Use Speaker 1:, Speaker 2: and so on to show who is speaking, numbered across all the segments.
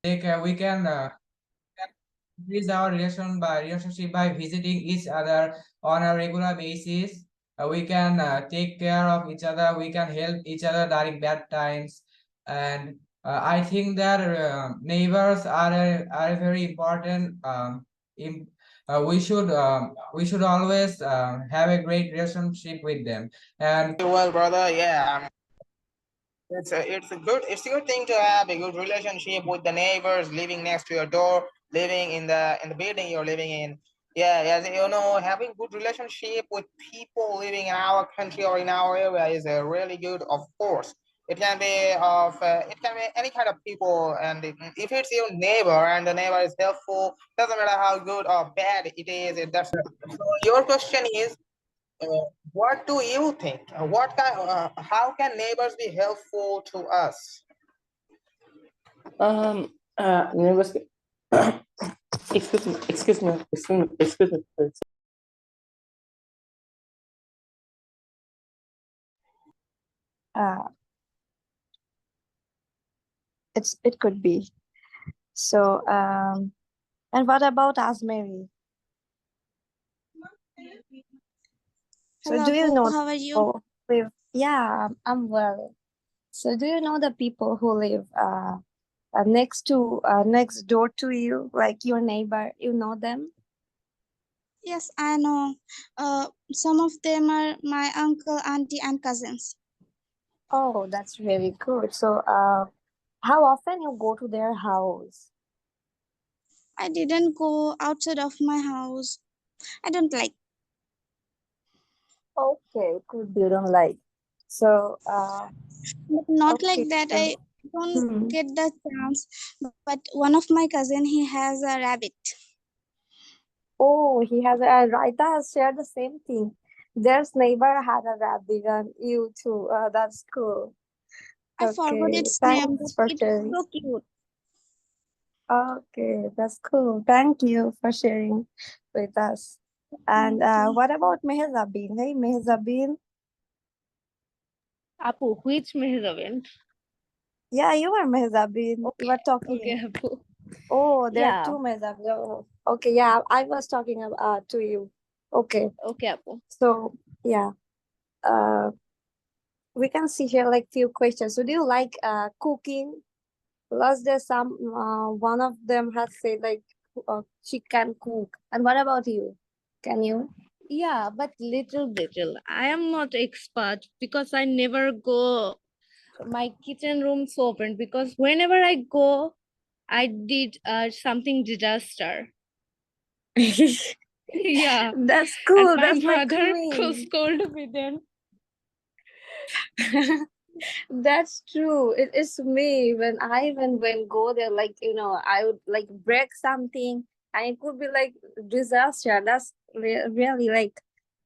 Speaker 1: we can increase our relationship by visiting each other on a regular basis. We can take care of each other. We can help each other during bad times, and I think that neighbors are very important. In, we should always have a great relationship with them. And
Speaker 2: Well, brother, yeah, it's a good thing to have a good relationship with the neighbors living next to your door, living in the building you're living in. Yeah, as you know, having good relationship with people living in our country or in our area is a really good, of course. It can be any kind of people, and if it's your neighbor and the neighbor is helpful, doesn't matter how good or bad it is. It doesn't. So your question is, uh, what do you think? How can neighbors be helpful to us?
Speaker 3: Neighbors, excuse me, please.
Speaker 4: Uh, it could be. So and what about Asmeri? So
Speaker 5: Hello,
Speaker 4: do you know
Speaker 5: how are you?
Speaker 4: people live? Yeah, I'm well. So do you know the people who live next door to you, like your neighbor? You know them?
Speaker 5: Yes, I know. Some of them are my uncle, auntie, and cousins.
Speaker 4: Oh, that's really good. So how often you go to their house?
Speaker 5: I didn't go outside of my house. I don't like.
Speaker 4: Okay, good. You don't like. So
Speaker 5: But not
Speaker 4: okay.
Speaker 5: like that.
Speaker 4: So,
Speaker 5: I don't
Speaker 4: hmm.
Speaker 5: get the chance. But one of my cousin, he has a rabbit.
Speaker 4: Oh, he has a Raita has shared the same thing. Their neighbor had a rabbit and you too. That's cool.
Speaker 5: I forgot
Speaker 4: Okay,
Speaker 5: its name, but
Speaker 4: thanks for
Speaker 5: it's
Speaker 4: sharing.
Speaker 5: so cute.
Speaker 4: Okay, that's cool. Thank you for sharing with us. And
Speaker 5: Okay.
Speaker 4: what about Mehzabin? Hey, Mehzabin.
Speaker 6: Apu, which Mehzabin?
Speaker 4: Yeah, you are Mehzabin. You
Speaker 6: Okay,
Speaker 4: were talking.
Speaker 6: okay, Apu.
Speaker 4: Oh, there are
Speaker 6: Yeah,
Speaker 4: two Mehzabin. Oh, okay, yeah, I was talking to you. Okay,
Speaker 6: okay, Apu.
Speaker 4: so yeah, uh, we can see here like few questions. So, do you like cooking? Plus, there's some one of them has said like she can cook. And what about you? Can you?
Speaker 6: Yeah, but little. I am not expert because I never go my kitchen room's open because whenever I go, I did something disaster. Yeah,
Speaker 4: That's
Speaker 6: and
Speaker 4: cool.
Speaker 6: my
Speaker 4: That's like
Speaker 6: mother could
Speaker 4: me.
Speaker 6: scold me then.
Speaker 4: That's true. It is me when I even when go there, like I would like break something, and it could be like disaster. That's really like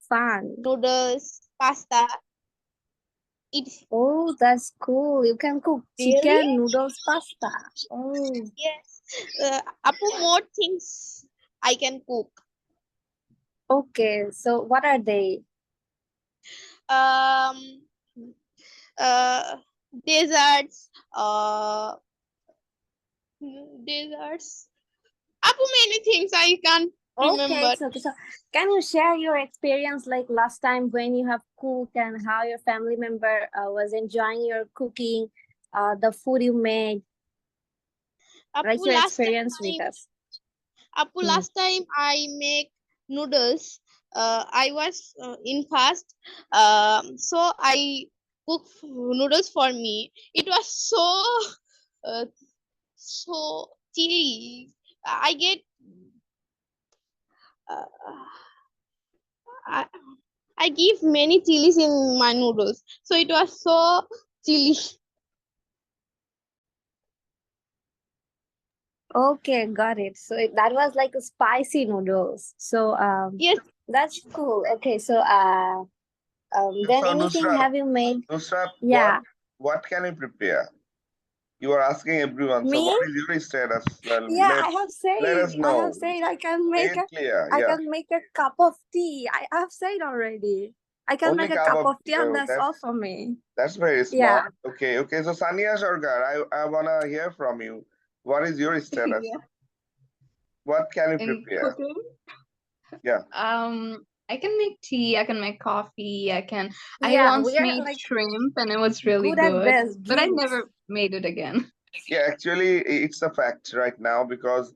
Speaker 4: fun.
Speaker 5: Noodles, pasta. It's
Speaker 4: Oh, that's cool. You can cook
Speaker 5: really
Speaker 4: chicken, noodles, pasta. Oh,
Speaker 5: yes. Apu, more things I can cook.
Speaker 4: okay. So what are they?
Speaker 5: Um, uh, desserts. Desserts. Apu, many things I can't
Speaker 4: Okay,
Speaker 5: remember.
Speaker 4: so can you share your experience like last time when you have cooked and how your family member was enjoying your cooking, the food you made,
Speaker 5: Apu,
Speaker 4: like your
Speaker 5: last
Speaker 4: experience with
Speaker 5: time.
Speaker 4: us?
Speaker 5: Apu,
Speaker 4: Hmm.
Speaker 5: last time I make noodles. I was in fast. So I cook noodles for me. It was uh, so chilly. I get uh, I, I give many chilies in my noodles, so it was so chilly.
Speaker 4: Okay, got it. So that was like a spicy noodles. So
Speaker 5: Yes,
Speaker 4: that's cool. Okay, so then
Speaker 2: So
Speaker 4: anything
Speaker 2: Nusrat,
Speaker 4: have you made?
Speaker 2: Nusrat,
Speaker 4: Yeah,
Speaker 2: what can you prepare? You are asking everyone. So
Speaker 4: me?
Speaker 2: what is your status? Well,
Speaker 4: Yeah,
Speaker 2: let us
Speaker 4: I
Speaker 2: know.
Speaker 4: have said
Speaker 2: Make it clear.
Speaker 4: I
Speaker 2: Yeah.
Speaker 4: can make a cup of tea. I have said already. I can
Speaker 2: Only
Speaker 4: make a
Speaker 2: cup
Speaker 4: cup
Speaker 2: of
Speaker 4: of tea and that's all for me.
Speaker 2: that's very
Speaker 4: Yeah.
Speaker 2: smart. Okay. So Sania Sarkar, I wanna hear from you.
Speaker 7: What is your status?
Speaker 8: Yeah.
Speaker 7: What can you
Speaker 8: In
Speaker 7: prepare?
Speaker 8: cooking?
Speaker 7: Yeah.
Speaker 8: I can make tea, I can make coffee, I
Speaker 4: Yeah,
Speaker 8: once
Speaker 4: we are
Speaker 8: made
Speaker 4: like
Speaker 8: shrimp and it was really
Speaker 4: good at
Speaker 8: good,
Speaker 4: this
Speaker 8: but I
Speaker 4: drinks.
Speaker 8: never made it again.
Speaker 7: Yeah, actually, it's a fact right now because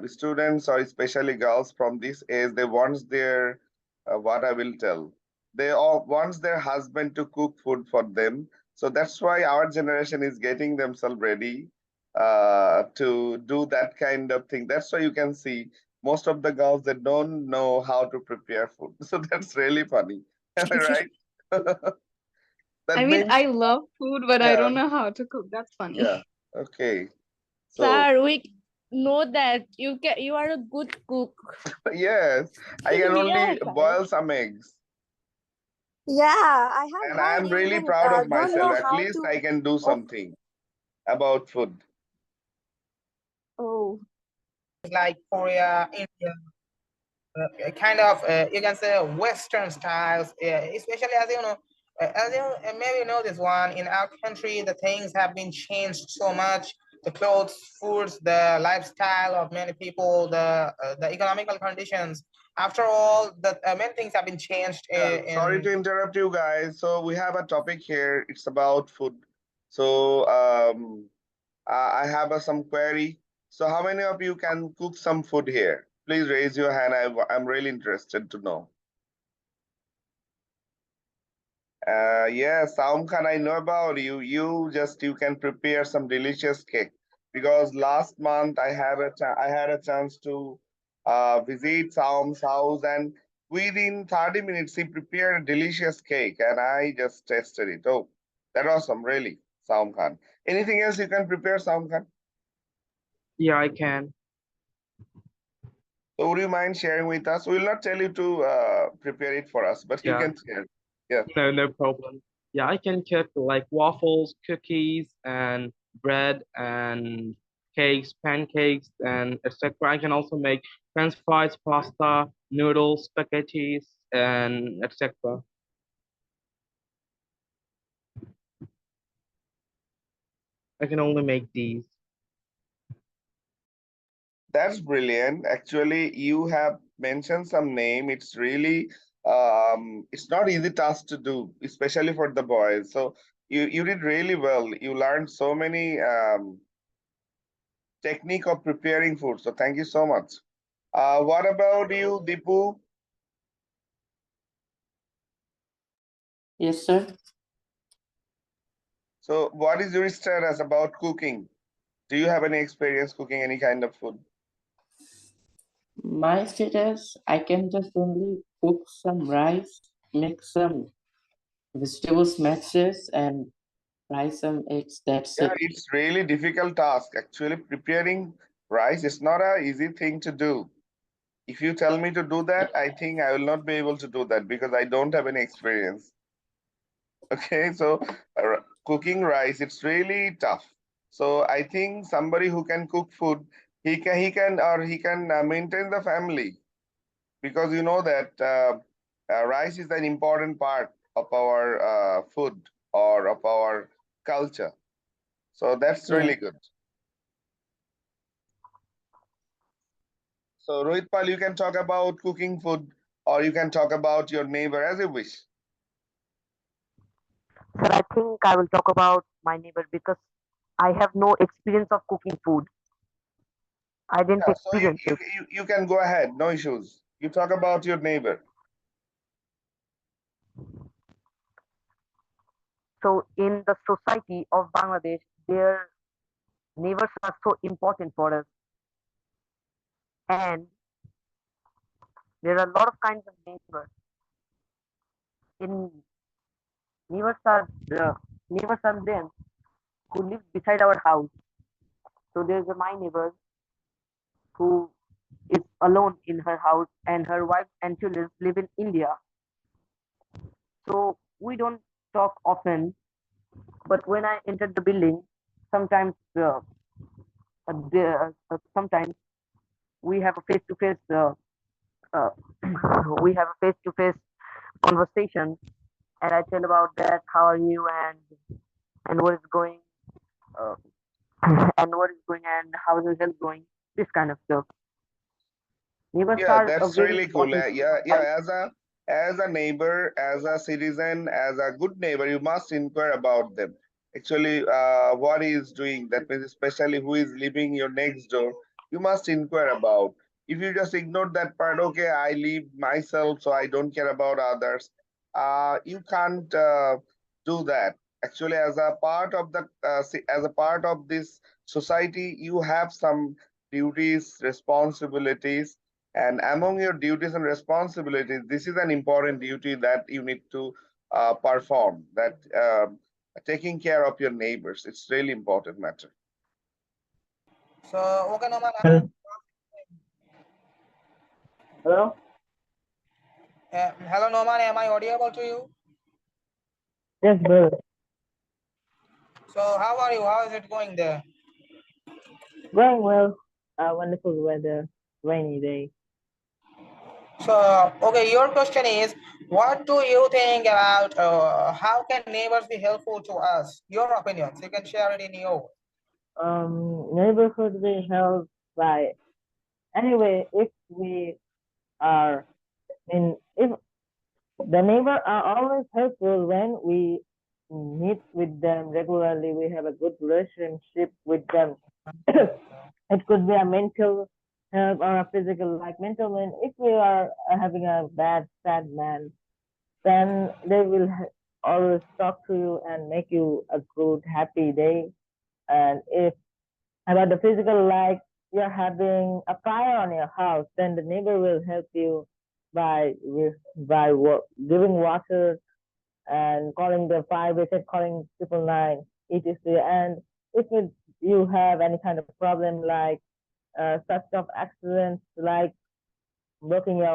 Speaker 7: students or especially girls from this age, they want their, what I will tell, they all want their husband to cook food for them. So that's why our generation is getting themselves ready to do that kind of thing. That's why you can see most of the girls that don't know how to prepare food. So that's really funny. Am I right? That
Speaker 8: I mean,
Speaker 7: means,
Speaker 8: I love food, but I
Speaker 7: yeah,
Speaker 8: don't know how to cook. That's funny.
Speaker 7: yeah. Okay. So
Speaker 6: Sir, we know that you are a good cook.
Speaker 7: yes, I can only
Speaker 6: Yes, sir.
Speaker 7: boil some eggs,
Speaker 4: Yeah, I have
Speaker 7: and
Speaker 4: heard
Speaker 7: I'm
Speaker 4: you
Speaker 7: really
Speaker 4: even
Speaker 7: proud of
Speaker 4: don't
Speaker 7: myself.
Speaker 4: know
Speaker 7: At
Speaker 4: how
Speaker 7: least
Speaker 4: to.
Speaker 7: I can do something about food.
Speaker 4: Oh,
Speaker 2: Like Korea, India, kind of you can say Western styles, especially as you know, as you maybe you know this one in our country, the things have been changed so much. The clothes, foods, the lifestyle of many people, the economical conditions. After all, the many things have been changed.
Speaker 7: Sorry to interrupt you guys. So we have a topic here. It's about food. So I have some query. So how many of you can cook some food here? Please raise your hand. I'm really interested to know. Yeah, Saum Khan, I know about you. You can prepare some delicious cake because last month I had a chance to visit Saum's house, and within 30 minutes he prepared a delicious cake and I just tasted it. Oh, that was awesome, really, Saum Khan. Anything else you can prepare, Saum Khan?
Speaker 9: Yeah, I can.
Speaker 7: So would you mind sharing with us? We'll not tell you to prepare it for us, but you
Speaker 9: Yeah.
Speaker 7: can share. Yeah.
Speaker 9: No problem. Yeah, I can cook like waffles, cookies, and bread and cakes, pancakes, and etc. I can also make French fries, pasta, noodles, spaghettis, and etc. I can only make these.
Speaker 7: That's brilliant. Actually, you have mentioned some name. It's really it's not easy task to do, especially for the boys. So you did really well. You learned so many technique of preparing food. So thank you so much. What about you, Deepu?
Speaker 3: Yes, sir.
Speaker 7: So what is your status about cooking? Do you have any experience cooking any kind of food?
Speaker 3: My status, I can just only cook some rice, make some vegetables mashes, and fry some eggs. That's
Speaker 7: Yeah,
Speaker 3: it.
Speaker 7: it's really difficult task. Actually, preparing rice is not a easy thing to do. If you tell me to do that, I think I will not be able to do that because I don't have any experience. Okay, so cooking rice, it's really tough. So I think somebody who can cook food, he can maintain the family, because you know that rice is an important part of our food or of our culture. So that's
Speaker 3: Yeah.
Speaker 7: really good. So Rohit Pal, you can talk about cooking food or you can talk about your neighbor as you wish.
Speaker 10: Sir, I think I will talk about my neighbor because I have no experience of cooking food. I didn't
Speaker 7: Yeah, so
Speaker 10: experience it.
Speaker 7: you can go ahead, no issues. You talk about your neighbor.
Speaker 10: So, in the society of Bangladesh, their neighbors are so important for us, and there are a lot of kinds of neighbors. In neighbors are them who live beside our house. So there's my neighbor who is alone in her house, and her wife and children live in India. So we don't talk often, but when I entered the building, sometimes sometimes we have a face-to-face uh, we have a face-to-face conversation, and I tell about that, how are you, and what is going uh, and what is going and how is your health going, this kind of stuff. Neighbors
Speaker 7: Yeah,
Speaker 10: are a
Speaker 7: that's
Speaker 10: very
Speaker 7: really cool.
Speaker 10: important
Speaker 7: Yeah,
Speaker 10: part of
Speaker 7: yeah. As a neighbor, as a citizen, as a good neighbor, you must inquire about them. Actually, what he is doing. That means, especially who is living your next door, you must inquire about. If you just ignore that part, okay, I live myself, so I don't care about others. You can't do that. Actually, as a part of the as a part of this society, you have some duties, responsibilities. And among your duties and responsibilities, this is an important duty that you need to perform, that taking care of your neighbors. It's really important matter.
Speaker 2: So, okay, Noman.
Speaker 10: Hello?
Speaker 2: Hello, Noman. Am I audible to you?
Speaker 10: Yes, brother.
Speaker 2: So, how are you? How is it going there?
Speaker 10: Going well. Wonderful weather, rainy day.
Speaker 2: So, okay, your question is, what do you think about how can neighbors be helpful to us? Your opinions. You can share it in your.
Speaker 10: Neighborhood will help by anyway if we are if the neighbor are always helpful when we meet with them regularly, we have a good relationship with them. It could be a mental help or a physical, like mental man. If we are having a bad, sad man, then they will always talk to you and make you a good, happy day. And if about the physical, like you're having a fire on your house, then the neighbor will help you by giving water and calling the fire brigade, calling 999, etc. And if you have any kind of problem like such of accidents like broken your